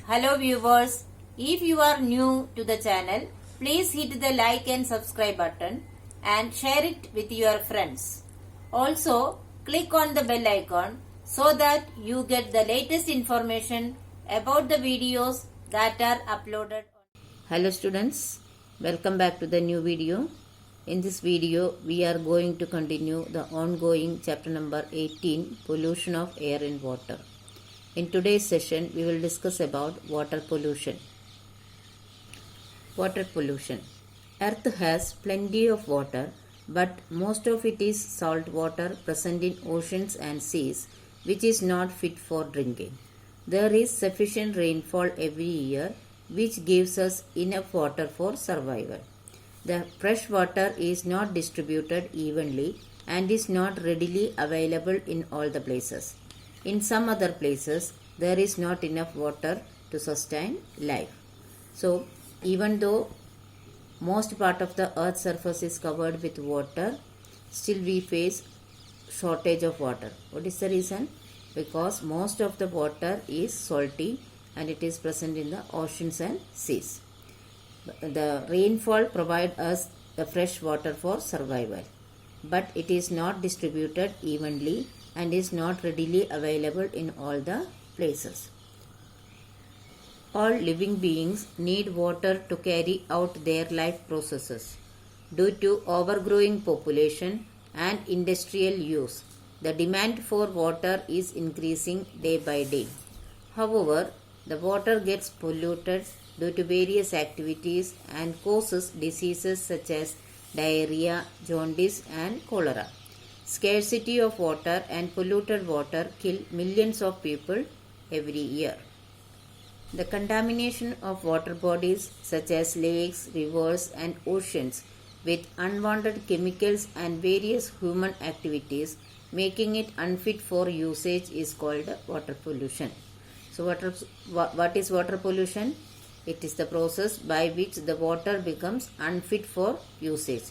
Hello viewers, if you are new to the channel, please hit the like and subscribe button and share it with your friends. Also, click on the bell icon so that you get the latest information about the videos that are uploaded. Hello students, welcome back to the new video. In this video, we are going to continue the ongoing chapter number 18, Pollution of Air and Water. In today's session, we will discuss about water pollution. Water pollution. Earth has plenty of water, but most of it is salt water present in oceans and seas, which is not fit for drinking. There is sufficient rainfall every year, which gives us enough water for survival. The fresh water is not distributed evenly and is not readily available in all the places. In some other places, there is not enough water to sustain life. So, even though most part of the earth's surface is covered with water, still we face shortage of water. What is the reason? Because most of the water is salty and it is present in the oceans and seas. The rainfall provides us the fresh water for survival, but it is not distributed evenly and is not readily available in all the places. All living beings need water to carry out their life processes. Due to overgrowing population and industrial use, the demand for water is increasing day by day. However, the water gets polluted due to various activities and causes diseases such as diarrhea, jaundice and cholera. Scarcity of water and polluted water kill millions of people every year. The contamination of water bodies such as lakes, rivers and oceans with unwanted chemicals and various human activities making it unfit for usage is called water pollution. So what is water pollution? It is the process by which the water becomes unfit for usage.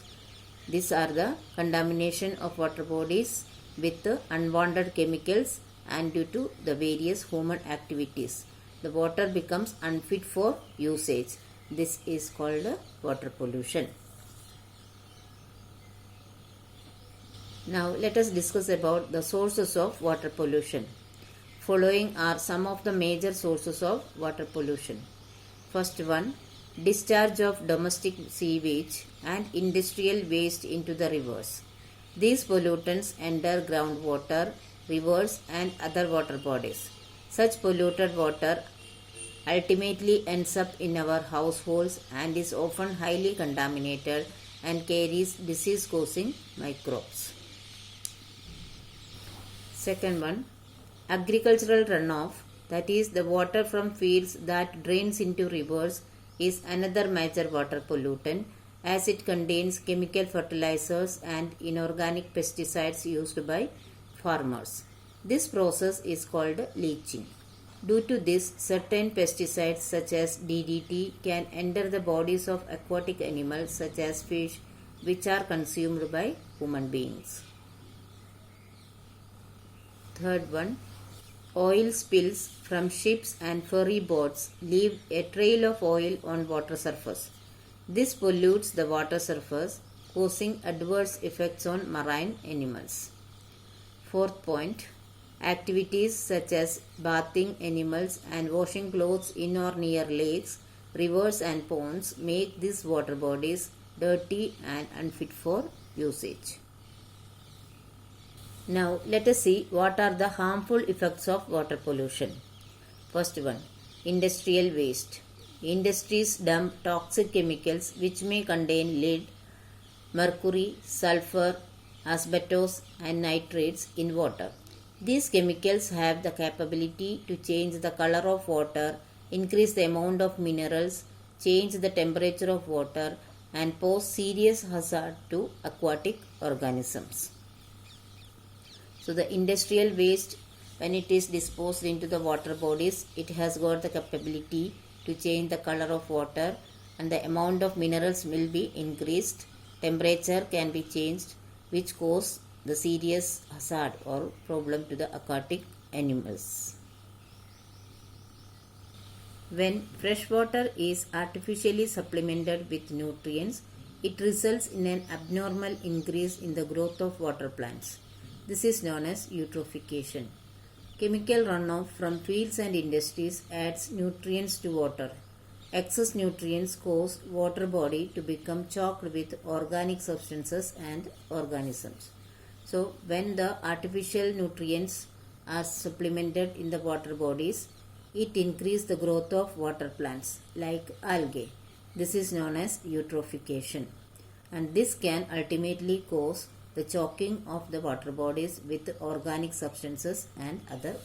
These are the contamination of water bodies with unwanted chemicals and due to the various human activities. The water becomes unfit for usage. This is called water pollution. Now let us discuss about the sources of water pollution. Following are some of the major sources of water pollution. First one, discharge of domestic sewage and industrial waste into the rivers. These pollutants enter groundwater, rivers and other water bodies. Such polluted water ultimately ends up in our households and is often highly contaminated and carries disease-causing microbes. Second one, agricultural runoff, that is the water from fields that drains into rivers, is another major water pollutant as it contains chemical fertilizers and inorganic pesticides used by farmers. This process is called leaching. Due to this, certain pesticides such as DDT can enter the bodies of aquatic animals such as fish, which are consumed by human beings. Third one, oil spills from ships and ferry boats leave a trail of oil on water surface. This pollutes the water surface, causing adverse effects on marine animals. Fourth point, activities such as bathing animals and washing clothes in or near lakes, rivers and ponds make these water bodies dirty and unfit for usage. Now let us see what are the harmful effects of water pollution. First one, industrial waste. Industries dump toxic chemicals which may contain lead, mercury, sulfur, asbestos and nitrates in water. These chemicals have the capability to change the color of water, increase the amount of minerals, change the temperature of water and pose serious hazard to aquatic organisms. So the industrial waste, when it is disposed into the water bodies, it has got the capability to change the color of water and the amount of minerals will be increased. Temperature can be changed, which cause the serious hazard or problem to the aquatic animals. When fresh water is artificially supplemented with nutrients, it results in an abnormal increase in the growth of water plants. This is known as eutrophication. Chemical runoff from fields and industries adds nutrients to water. Excess nutrients cause water body to become choked with organic substances and organisms. So, when the artificial nutrients are supplemented in the water bodies, it increases the growth of water plants like algae. This is known as eutrophication, and this can ultimately cause the choking of the water bodies with organic substances and other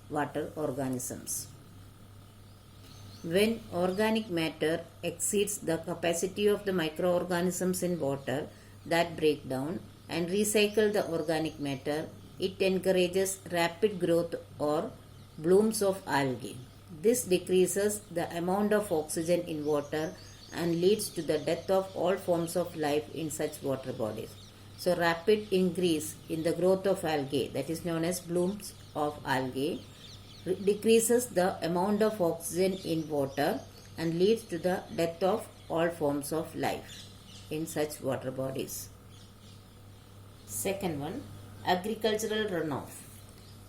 water organisms. When organic matter exceeds the capacity of the microorganisms in water that break down and recycle the organic matter, it encourages rapid growth or blooms of algae. This decreases the amount of oxygen in water and leads to the death of all forms of life in such water bodies. So, rapid increase in the growth of algae, that is known as blooms of algae, decreases the amount of oxygen in water and leads to the death of all forms of life in such water bodies. Second one, agricultural runoff.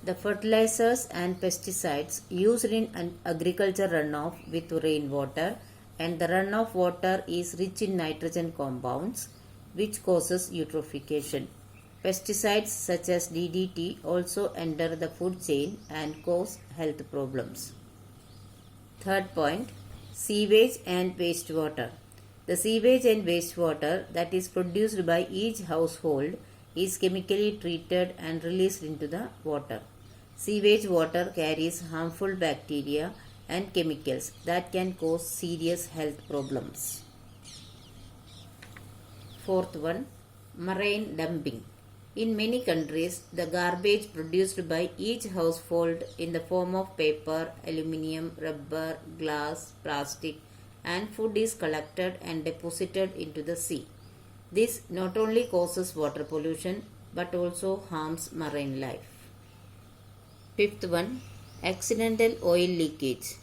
The fertilizers and pesticides used in agriculture runoff with rainwater, and the runoff water is rich in nitrogen compounds which causes eutrophication. Pesticides such as DDT also enter the food chain and cause health problems. Third point, sewage and wastewater. The sewage and wastewater that is produced by each household is chemically treated and released into the water. Sewage water carries harmful bacteria and chemicals that can cause serious health problems. Fourth one, marine dumping. In many countries, the garbage produced by each household in the form of paper, aluminium, rubber, glass, plastic, and food is collected and deposited into the sea. This not only causes water pollution but also harms marine life. Fifth one, accidental oil leakage.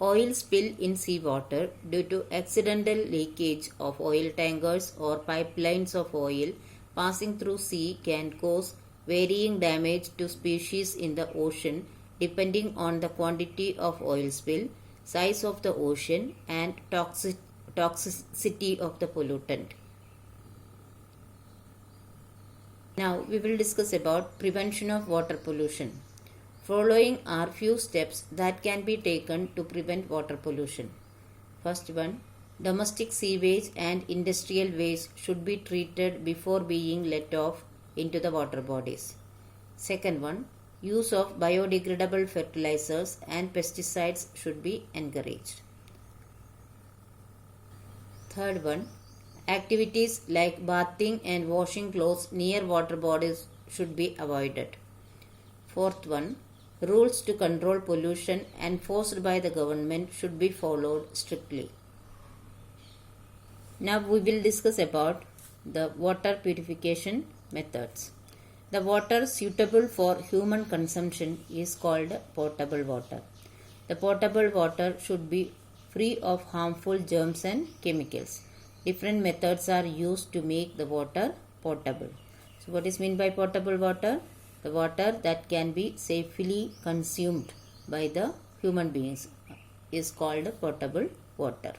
Oil spill in seawater due to accidental leakage of oil tankers or pipelines of oil passing through sea can cause varying damage to species in the ocean depending on the quantity of oil spill, size of the ocean, and toxicity of the pollutant. Now we will discuss about prevention of water pollution. Following are few steps that can be taken to prevent water pollution. First one, domestic sewage and industrial waste should be treated before being let off into the water bodies. Second one, use of biodegradable fertilizers and pesticides should be encouraged. Third one, activities like bathing and washing clothes near water bodies should be avoided. Fourth one, rules to control pollution enforced by the government should be followed strictly. Now we will discuss about the water purification methods. The water suitable for human consumption is called potable water. The potable water should be free of harmful germs and chemicals. Different methods are used to make the water potable. So what is meant by potable water? The water that can be safely consumed by the human beings is called potable water.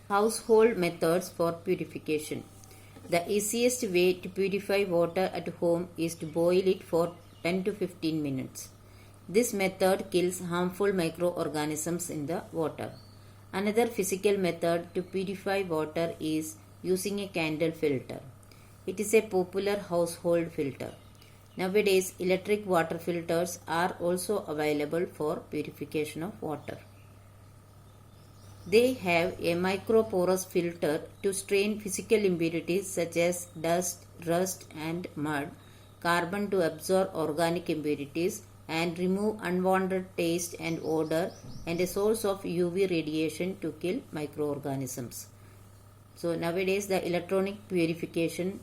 Household methods for purification. The easiest way to purify water at home is to boil it for 10 to 15 minutes. This method kills harmful microorganisms in the water. Another physical method to purify water is using a candle filter. It is a popular household filter. Nowadays, electric water filters are also available for purification of water. They have a microporous filter to strain physical impurities such as dust, rust and mud, carbon to absorb organic impurities and remove unwanted taste and odor, and a source of UV radiation to kill microorganisms. So nowadays the electronic purification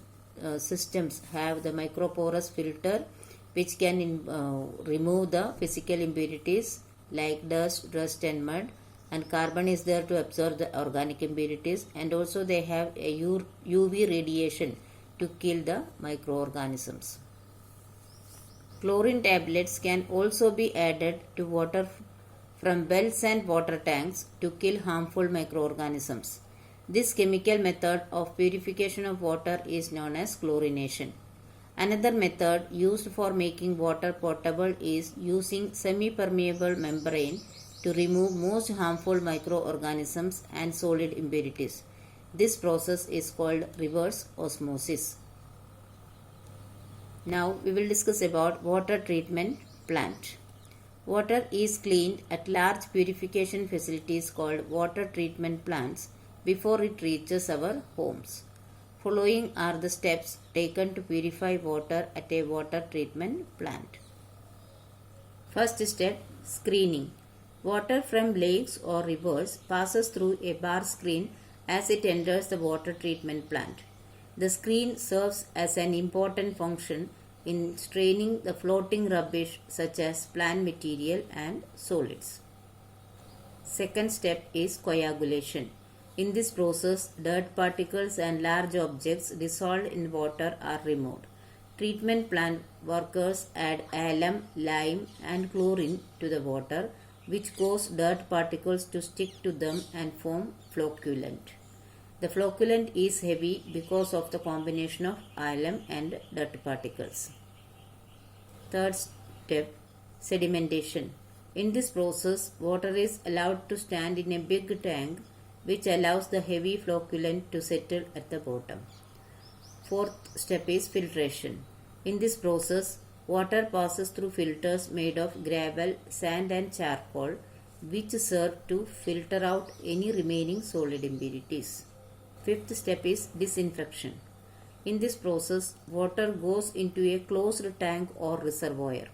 systems have the microporous filter which can remove the physical impurities like dust, rust and mud, and carbon is there to absorb the organic impurities, and also they have a UV radiation to kill the microorganisms. Chlorine tablets can also be added to water from wells and water tanks to kill harmful microorganisms. This chemical method of purification of water is known as chlorination. Another method used for making water potable is using semi-permeable membrane to remove most harmful microorganisms and solid impurities. This process is called reverse osmosis. Now we will discuss about water treatment plant. Water is cleaned at large purification facilities called water treatment plants before it reaches our homes. Following are the steps taken to purify water at a water treatment plant. First step, screening. Water from lakes or rivers passes through a bar screen as it enters the water treatment plant. The screen serves as an important function in straining the floating rubbish such as plant material and solids. Second step is coagulation. In this process, dirt particles and large objects dissolved in water are removed. Treatment plant workers add alum, lime and chlorine to the water, which cause dirt particles to stick to them and form flocculant. The flocculant is heavy because of the combination of alum and dirt particles. Third step, sedimentation. In this process, water is allowed to stand in a big tank which allows the heavy flocculant to settle at the bottom. Fourth step is filtration. In this process, water passes through filters made of gravel, sand and charcoal, which serve to filter out any remaining solid impurities. Fifth step is disinfection. In this process, water goes into a closed tank or reservoir.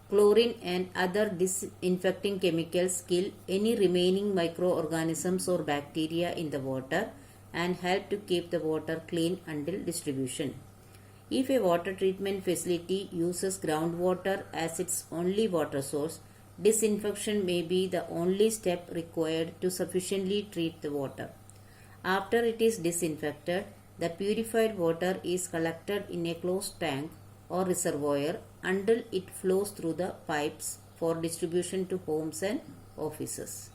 Chlorine and other disinfecting chemicals kill any remaining microorganisms or bacteria in the water and help to keep the water clean until distribution. If a water treatment facility uses groundwater as its only water source, disinfection may be the only step required to sufficiently treat the water. After it is disinfected, the purified water is collected in a closed tank or reservoir until it flows through the pipes for distribution to homes and offices.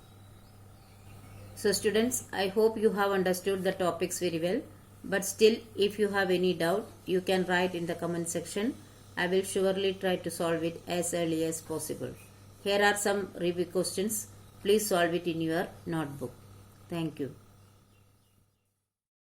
So students, I hope you have understood the topics very well. But still, if you have any doubt, you can write in the comment section. I will surely try to solve it as early as possible. Here are some review questions. Please solve it in your notebook. Thank you.